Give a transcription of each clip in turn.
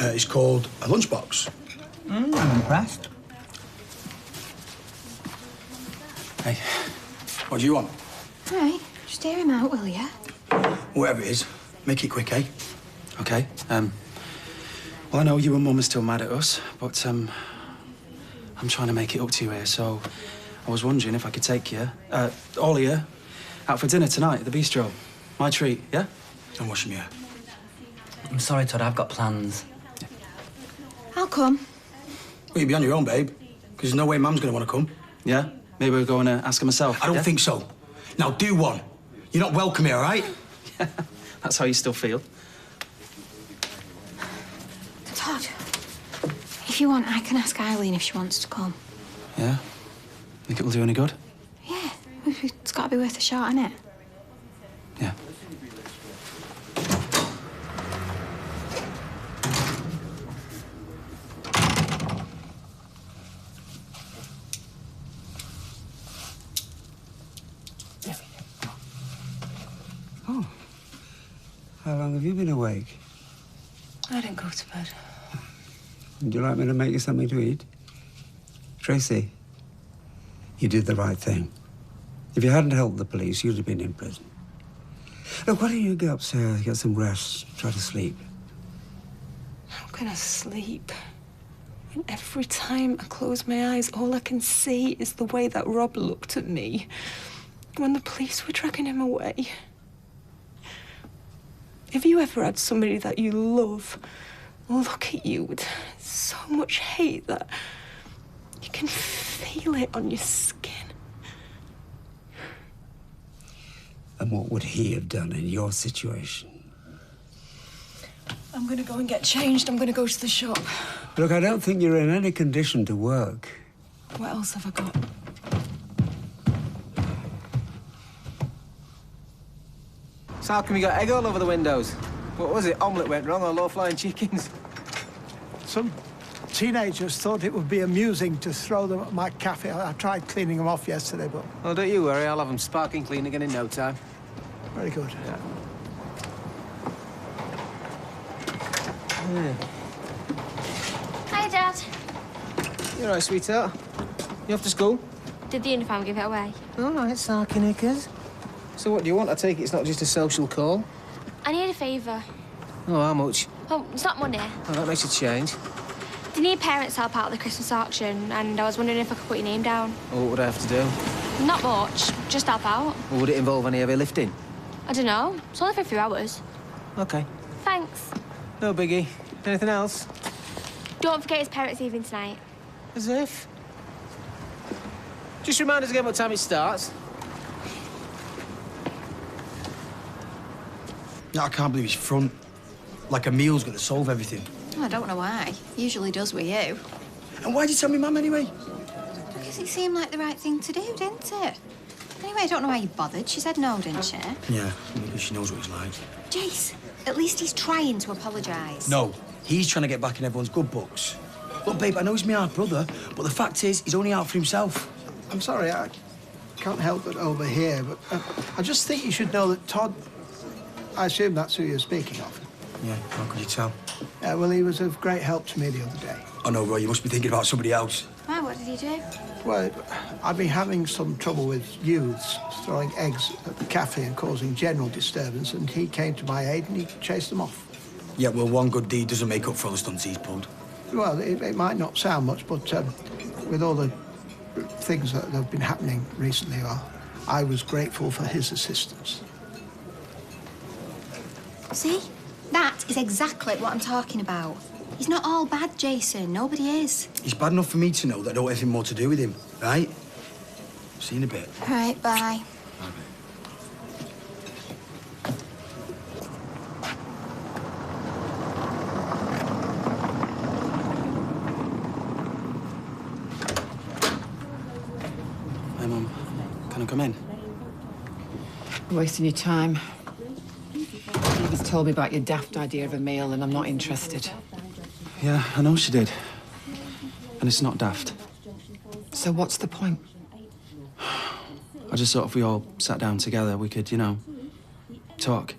It's called a lunchbox. I'm impressed. Hey, what do you want? All right, just hear him out, will you? Whatever it is, make it quick, eh? Okay. Well, I know you and Mum are still mad at us, but I'm trying to make it up to you here, so I was wondering if I could take you, all of you, out for dinner tonight at the bistro. My treat, yeah? And wash me hair. I'm sorry, Todd, I've got plans. I'll come. Well, you'll be on your own, babe, because there's no way Mum's going to want to come. Yeah? Maybe we'll go and ask her myself. I don't think so. Now, do one. You're not welcome here, all right? Yeah, that's how you still feel. Todd, if you want, I can ask Eileen if she wants to come. Yeah? Think it will do any good? Yeah, it's got to be worth a shot, innit? Yeah. Oh. How long have you been awake? I didn't go to bed. Would you like me to make you something to eat? Tracy, you did the right thing. If you hadn't helped the police, you'd have been in prison. Look, why don't you go upstairs, get some rest, try to sleep? I'm gonna sleep. And every time I close my eyes, all I can see is the way that Rob looked at me when the police were dragging him away. Have you ever had somebody that you love look at you with so much hate that you can feel it on your skin? And what would he have done in your situation? I'm gonna go and get changed. I'm gonna go to the shop. Look, I don't think you're in any condition to work. What else have I got? So how come you got egg all over the windows? What was it? Omelette went wrong or low-flying chickens? Some teenagers thought it would be amusing to throw them at my cafe. I tried cleaning them off yesterday, but... Oh, don't you worry. I'll have them sparking clean again in no time. Very good. Yeah. Hi, Dad. You all right, sweetheart? You off to school? Did the uniform give it away? All right, Sarky knickers. So what do you want? I take it it's not just a social call? I need a favour. Oh, how much? Oh, it's not money. Oh, that makes a change. Do you need parents' help out of the Christmas auction? And I was wondering if I could put your name down. Oh, what would I have to do? Not much, just help out. Or would it involve any heavy lifting? I don't know. It's only for a few hours. OK. Thanks. No biggie. Anything else? Don't forget it's parents' evening tonight. As if. Just remind us again what time it starts. No, I can't believe he's front. Like a meal's going to solve everything. I don't know why. Usually does with you. And why'd you tell me Mum anyway? Because it seemed like the right thing to do, didn't it? Anyway, I don't know why you bothered. She said no, didn't she? Yeah, because she knows what he's like. Jace, at least he's trying to apologise. No, he's trying to get back in everyone's good books. Look, babe, I know he's my half brother, but the fact is, he's only out for himself. I'm sorry, I can't help but overhear, but I just think you should know that Todd... I assume that's who you're speaking of. Yeah, how could you tell? Well, he was of great help to me the other day. Oh, no, Roy, you must be thinking about somebody else. Why, what did he do? Well, I've been having some trouble with youths throwing eggs at the cafe and causing general disturbance, and he came to my aid and he chased them off. Yeah, well, one good deed doesn't make up for all the stunts he's pulled. Well, it might not sound much, but with all the things that have been happening recently, I was grateful for his assistance. See? That is exactly what I'm talking about. He's not all bad, Jason. Nobody is. He's bad enough for me to know that I don't have anything more to do with him, right? See you in a bit. All right, bye. Bye, babe. Hey, Mum. Can I come in? You're wasting your time. Evie's told me about your daft idea of a meal, and I'm not interested. Yeah, I know she did. And it's not daft. So what's the point? I just thought if we all sat down together, we could, you know, talk.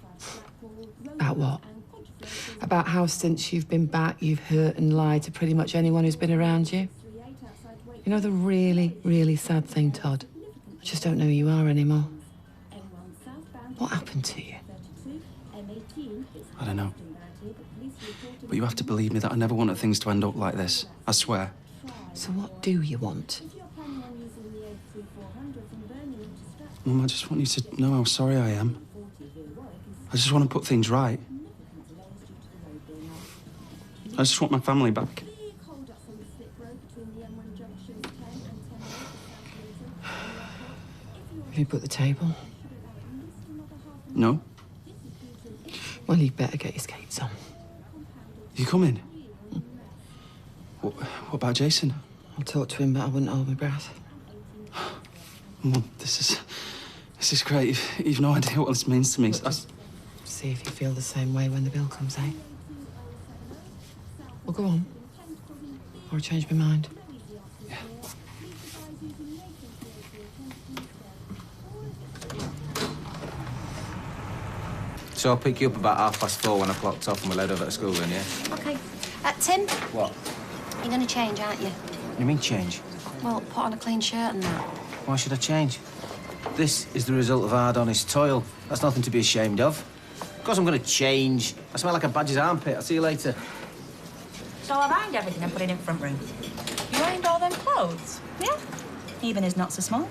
About what? About about how since you've been back, you've hurt and lied to pretty much anyone who's been around you? You know the really, really sad thing, Todd? I just don't know who you are anymore. What happened to you? I don't know. But you have to believe me that I never wanted things to end up like this. I swear. So what do you want? Mum, I just want you to know how sorry I am. I just want to put things right. I just want my family back. Have you put the table? No? Well, you'd better get your skates on. You coming? What about Jason? I'll talk to him, but I wouldn't hold my breath. Mum, this is great. You've no idea what this means to me. See if you feel the same way when the bill comes, eh? Well, go on. Or I change my mind. Yeah. So I'll pick you up about 4:30 when I've clocked off and we'll head over to school then, yeah? OK. Tim, What? you're going to change, aren't you? You mean change? Well, put on a clean shirt and that. Why should I change? This is the result of hard, honest toil. That's nothing to be ashamed of. Of course I'm going to change. I smell like a badger's armpit. I'll see you later. So I've ironed everything and put it in front room. You ironed all them clothes? Yeah. Even is not so smart.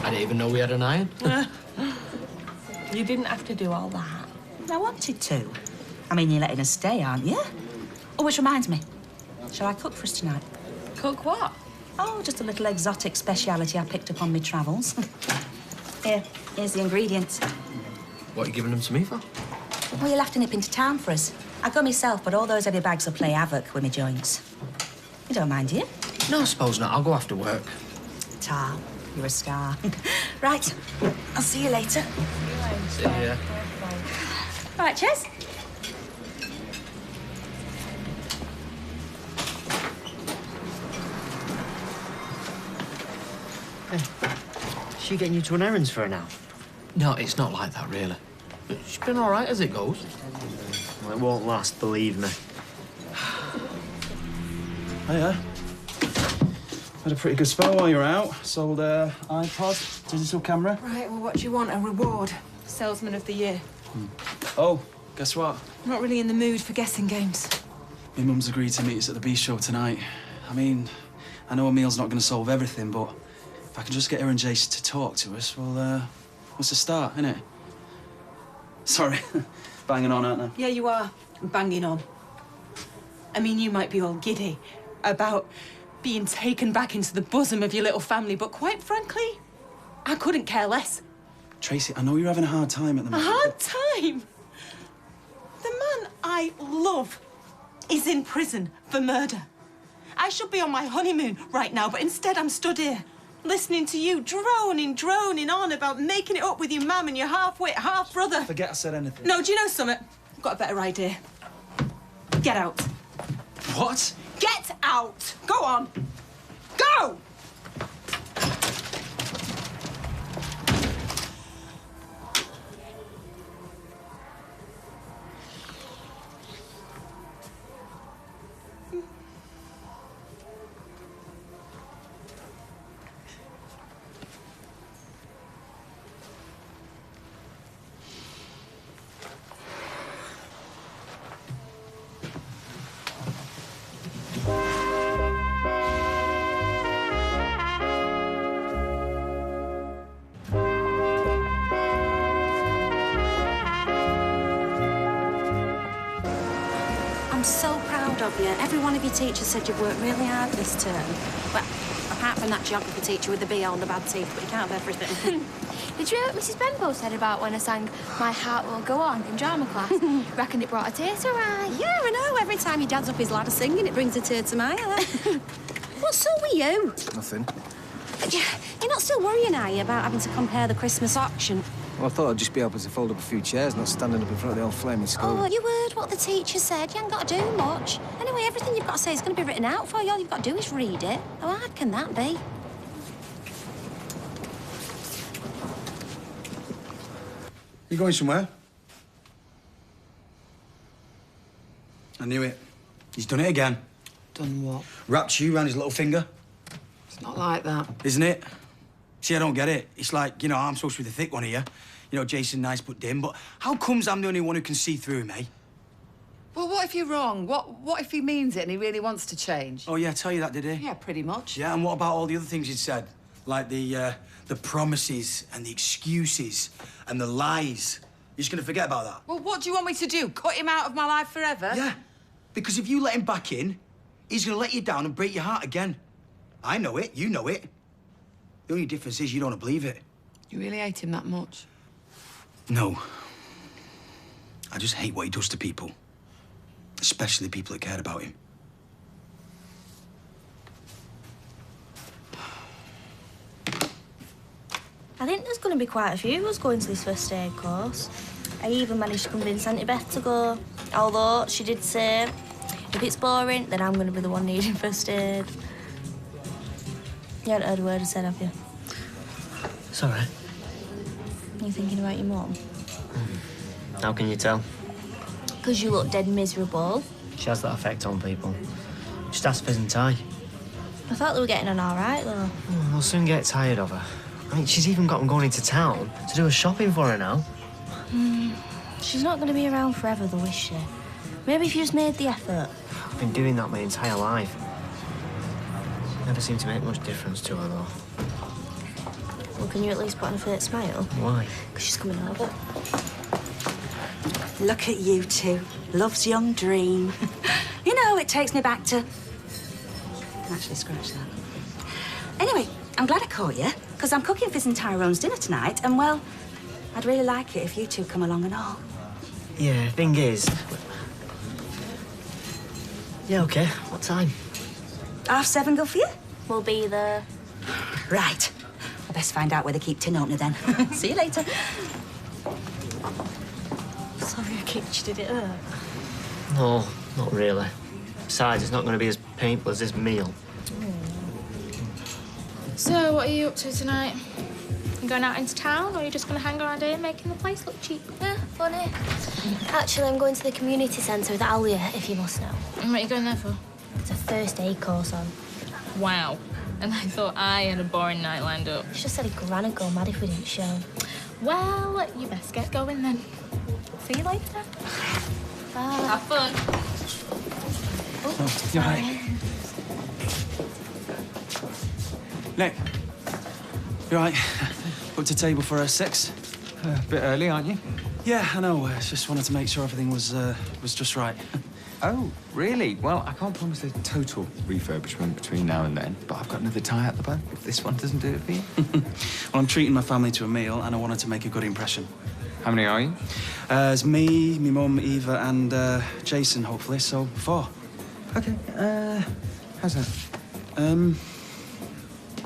I didn't even know we had an iron. You didn't have to do all that. I wanted to. I mean, you're letting us stay, aren't you? Oh, which reminds me. Shall I cook for us tonight? Cook what? Oh, just a little exotic speciality I picked up on my travels. Here's the ingredients. What are you giving them to me for? Well, you'll have to nip into town for us. I go myself, but all those heavy bags will play havoc with my joints. You don't mind, do you? No, I suppose not. I'll go after work. Tar, you're a star. Right, I'll see you later. See ya. All right, cheers. She getting you to run errands for her now? No, it's not like that, really. She's been all right as it goes. Well, it won't last, believe me. Hiya. Had a pretty good spell while you were out. Sold iPod, digital camera. Right, well, what do you want? A reward? Salesman of the year. Oh, guess what? I'm not really in the mood for guessing games. My mum's agreed to meet us at the Beast Show tonight. I mean, I know a meal's not going to solve everything, but if I can just get her and Jace to talk to us, well, what's the start, innit? Sorry, banging on, aren't I? Yeah, you are banging on. I mean, you might be all giddy about being taken back into the bosom of your little family, but quite frankly, I couldn't care less. Tracy, I know you're having a hard time at the A moment. hard time? The man I love is in prison for murder. I should be on my honeymoon right now, but instead I'm stood here, listening to you droning on about making it up with your mum and your half-wit half-brother. Forget I said anything. No, do you know something? I've got a better idea. Get out. What? Get out! Go on! Go! I'm so proud of you. Every one of your teachers said you've worked really hard this term. Well, apart from that geography teacher with the BL and the bad teeth, but you can't have everything. Did you hear what Mrs. Benbow said about when I sang My Heart Will Go On in drama class? Reckon it brought a tear to her eye. Yeah, I know. Every time your dad's up his ladder singing, it brings a tear to my eye. What's so with you? Nothing. You're not still worrying, are you, about having to compare the Christmas auction? Well, I thought I'd just be able to fold up a few chairs, not standing up in front of the old flaming school. Oh, you heard what the teacher said. You ain't got to do much. Anyway, everything you've got to say is going to be written out for you. All you've got to do is read it. How hard can that be? You going somewhere? I knew it. He's done it again. Done what? Wrapped you around his little finger. It's not like that. Isn't it? See, I don't get it. It's like, you know, I'm supposed to be the thick one here. You know, Jason nice but dim, but how comes I'm the only one who can see through him, eh? Well, what if you're wrong? What if he means it and he really wants to change? Oh, yeah, tell you that, did he? Yeah, pretty much. Yeah, and what about all the other things he'd said? Like the promises and the excuses and the lies. You're just gonna forget about that? Well, what do you want me to do? Cut him out of my life forever? Yeah, because if you let him back in, he's gonna let you down and break your heart again. I know it, you know it. The only difference is you don't believe it. You really hate him that much? No. I just hate what he does to people. Especially people that cared about him. I think there's going to be quite a few of us going to this first aid course. I even managed to convince Auntie Beth to go. Although she did say, if it's boring, then I'm going to be the one needing first aid. You haven't heard a word I said, have you? It's all right. You thinking about your mum? How can you tell? Because you look dead miserable. She has that effect on people. Just ask Fizz and Ty. I thought they were getting on all right, though. Oh, they'll soon get tired of her. I mean, she's even got them going into town to do her shopping for her now. She's not going to be around forever, though, is she? Maybe if you just made the effort. I've been doing that my entire life. Never seemed to make much difference to her, though. Well, can you at least put on a fake smile? Why? Because she's coming over. Look at you two. Love's young dream. You know, it takes me back to... I can actually scratch that. Anyway, I'm glad I caught you, because I'm cooking Fizz and Tyrone's dinner tonight, and, well, I'd really like it if you two come along and all. Yeah, thing is... Yeah, OK. What time? 7:30 go for you? We'll be there. Right. I best find out where they keep tin opener then. See you later. Sorry I kicked you, did it hurt? No, not really. Besides, it's not going to be as painful as this meal. So, what are you up to tonight? You going out into town, or are you just going to hang around here making the place look cheap? Yeah, funny. Actually, I'm going to the community centre with Alia, if you must know. And what are you going there for? It's a first aid course on. Wow. And I thought I had a boring night lined up. She just said he'd gran'd go mad if we didn't show. Well, you best get going then. See you later. Bye. Have fun. Oh, you're right. Nick, you all right? Booked a table for 6. A bit early, aren't you? Yeah, I know. Just wanted to make sure everything was just right. Oh, really? Well, I can't promise a total refurbishment between now and then, but I've got another tie out the bag if this one doesn't do it for you. Well, I'm treating my family to a meal, and I wanted to make a good impression. How many are you? It's me, my mum, Eva, and Jason, hopefully, so 4. Okay, how's that?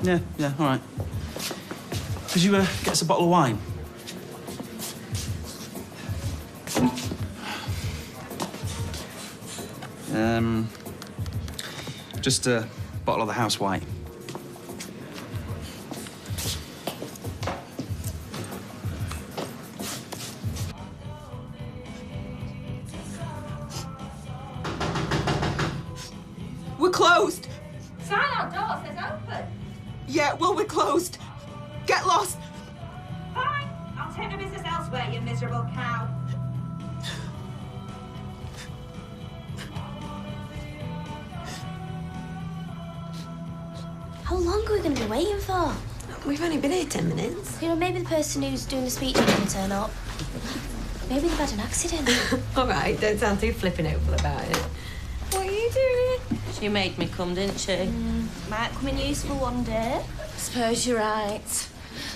Yeah, all right. Could you get us a bottle of wine? Just a bottle of the house white. We're closed. Sign our door says open. Yeah, well, we're closed. Get lost. Fine. I'll take my business elsewhere, you miserable cow. How long are we going to be waiting for? We've only been here 10 minutes. You know, maybe the person who's doing the speech is going to turn up. Maybe they've had an accident. All right, don't sound too flippin' hopeful about it. What are you doing? She made me come, didn't she? Might come in useful one day. I suppose you're right.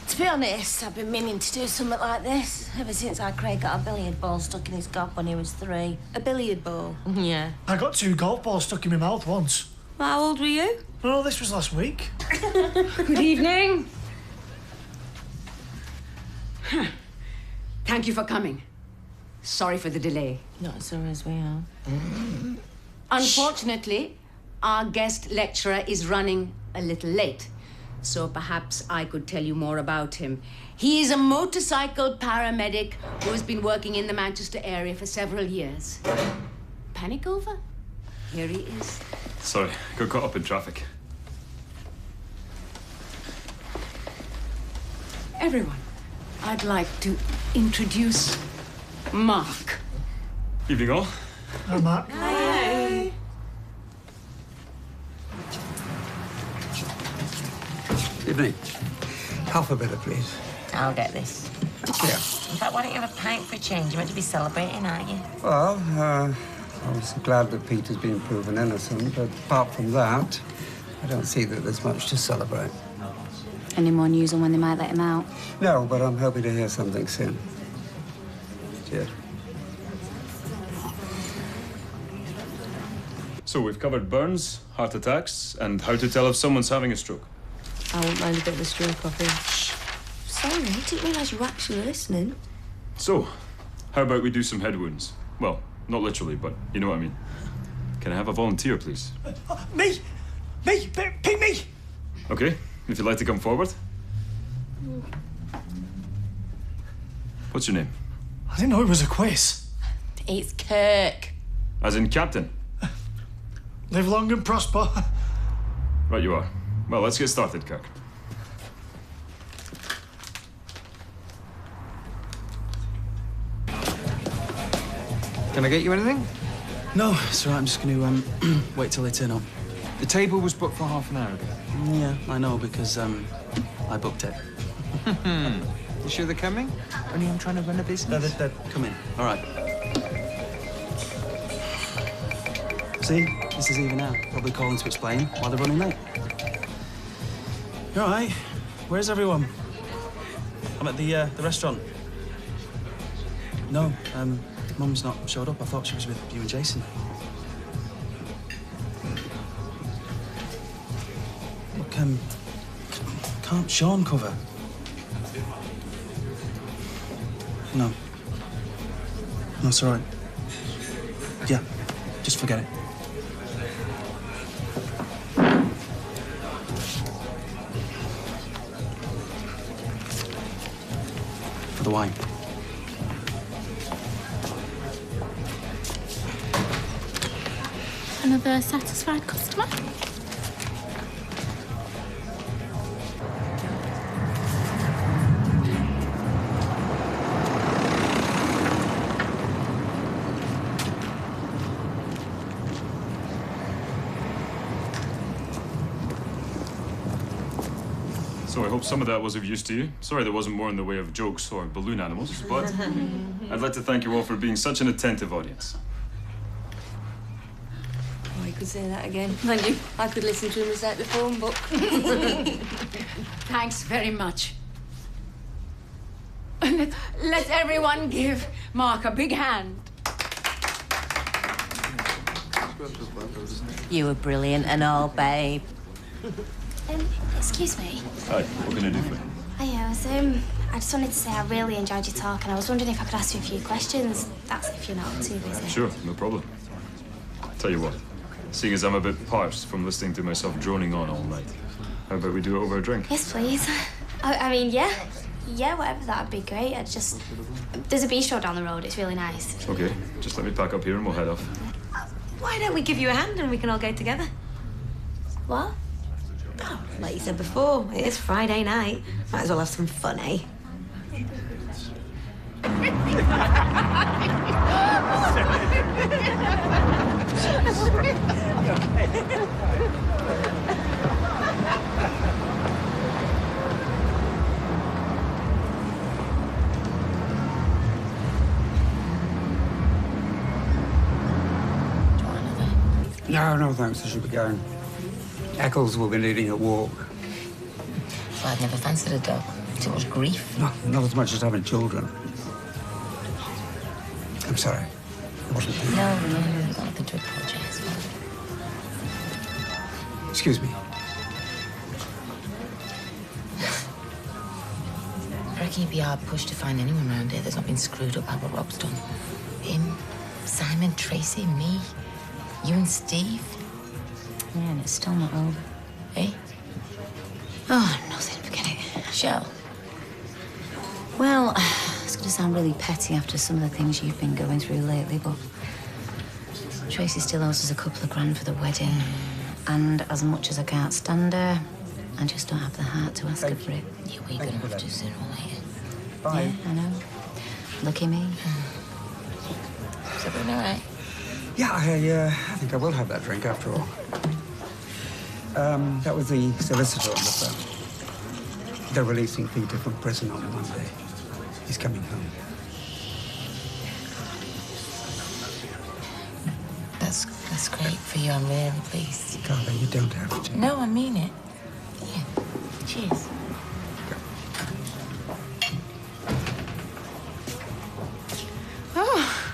To be honest, I've been meaning to do something like this ever since our Craig got a billiard ball stuck in his gob when he was 3. A billiard ball? Yeah. I got 2 golf balls stuck in my mouth once. How old were you? Oh, this was last week. Good evening. Thank you for coming. Sorry for the delay. Not so as we are. Unfortunately, our guest lecturer is running a little late. So perhaps I could tell you more about him. He is a motorcycle paramedic who has been working in the Manchester area for several years. panic over? Here he is. Sorry, got caught up in traffic. Everyone, I'd like to introduce Mark. Evening all. Hi, Mark. Hi. Evening. Half a bitter, please. I'll get this. Yeah. In fact, why don't you have a pint for a change? You're meant to be celebrating, aren't you? Well, I was glad that Peter's been proven innocent, but apart from that, I don't see that there's much to celebrate. Any more news on when they might let him out? No, but I'm hoping to hear something soon. Cheers. So we've covered burns, heart attacks, and how to tell if someone's having a stroke. I wouldn't mind a bit of a stroke off him. Sorry, I didn't realise you were actually listening. So, how about we do some head wounds? Well, not literally, but you know what I mean. Can I have a volunteer, please? Me! Pick me! Okay, if you'd like to come forward. What's your name? I didn't know it was a quiz. It's Kirk. As in captain. Live long and prosper. Right you are. Well, let's get started, Kirk. Can I get you anything? No, it's all right. I'm just going to wait till they turn up. The table was booked for half an hour ago. Yeah, I know, because I booked it. You sure they're coming? Only I'm trying to run a business. No, they're come in. All right. See, this is even out. Probably calling to explain why they're running late. You all right? Where's everyone? I'm at the restaurant. No, Mum's not showed up. I thought she was with you and Jason. Look, can't Sean cover? No. No, it's all right. Yeah, just forget it. For the wine. Another satisfied customer? So I hope some of that was of use to you. Sorry there wasn't more in the way of jokes or balloon animals, but I'd like to thank you all for being such an attentive audience. Oh, you could say that again. Thank you. I could listen to him recite the phone book. Thanks very much. Let everyone give Mark a big hand. You were brilliant and all, babe. Excuse me. Hi, what can I do for you? Hiya, I just wanted to say I really enjoyed your talk, and I was wondering if I could ask you a few questions. That's if you're not too busy. Sure, no problem. Tell you what, seeing as I'm a bit parched from listening to myself droning on all night, how about we do it over a drink? Yes, please. I mean, yeah. Yeah, whatever, that'd be great. There's a bistro down the road, it's really nice. Okay, just let me pack up here and we'll head off. Why don't we give you a hand and we can all go together? What? Oh, like you said before, it is Friday night. Might as well have some fun, eh? No, thanks. I should be going. Eccles will be needing a walk. Well, I've never fancied a dog. Too much grief. No, not as much as having children. I'm sorry. I wasn't thinking. No, you've got nothing to apologise for. Excuse me. I reckon you'd be hard pushed to find anyone around here that's not been screwed up by what Rob's done. Him, Simon, Tracy, me, you and Steve. Yeah, and it's still not over. Eh? Oh, nothing. Forget it. Shell. Well, it's going to sound really petty after some of the things you've been going through lately, but Tracy still owes us a couple of grand for the wedding. And as much as I can't stand her, I just don't have the heart to ask her for it. Yeah, we're gonna have to sooner or later. Bye. Yeah, I know. Lucky me. Is everything all right? Yeah, I think I will have that drink after all. That was the solicitor on the phone. They're releasing Peter from prison on Monday. He's coming home. That's great for you. I'm really pleased. Carla, you don't have to. No, I mean it. Yeah. Cheers. Oh.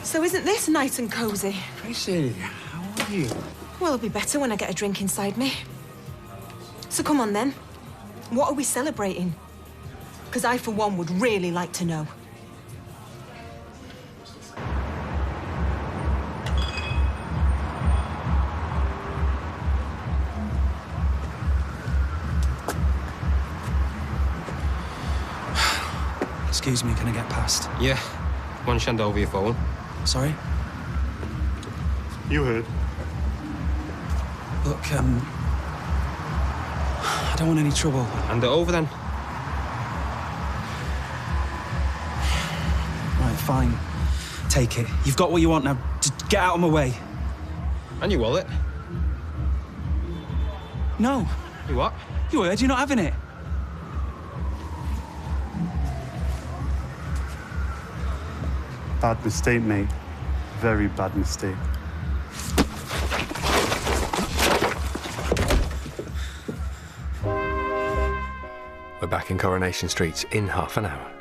So isn't this nice and cosy? Tracy, how are you? Well, it'll be better when I get a drink inside me. So come on then. What are we celebrating? Because I, for one, would really like to know. Excuse me, can I get past? Yeah. Want to hand over your phone? Sorry? You heard. Look, I don't want any trouble. Hand it over then. Right, fine. Take it. You've got what you want now. Just get out of my way. And your wallet. No. You what? You heard, you're not having it. Bad mistake, mate. Very bad mistake. We're back in Coronation Street in half an hour.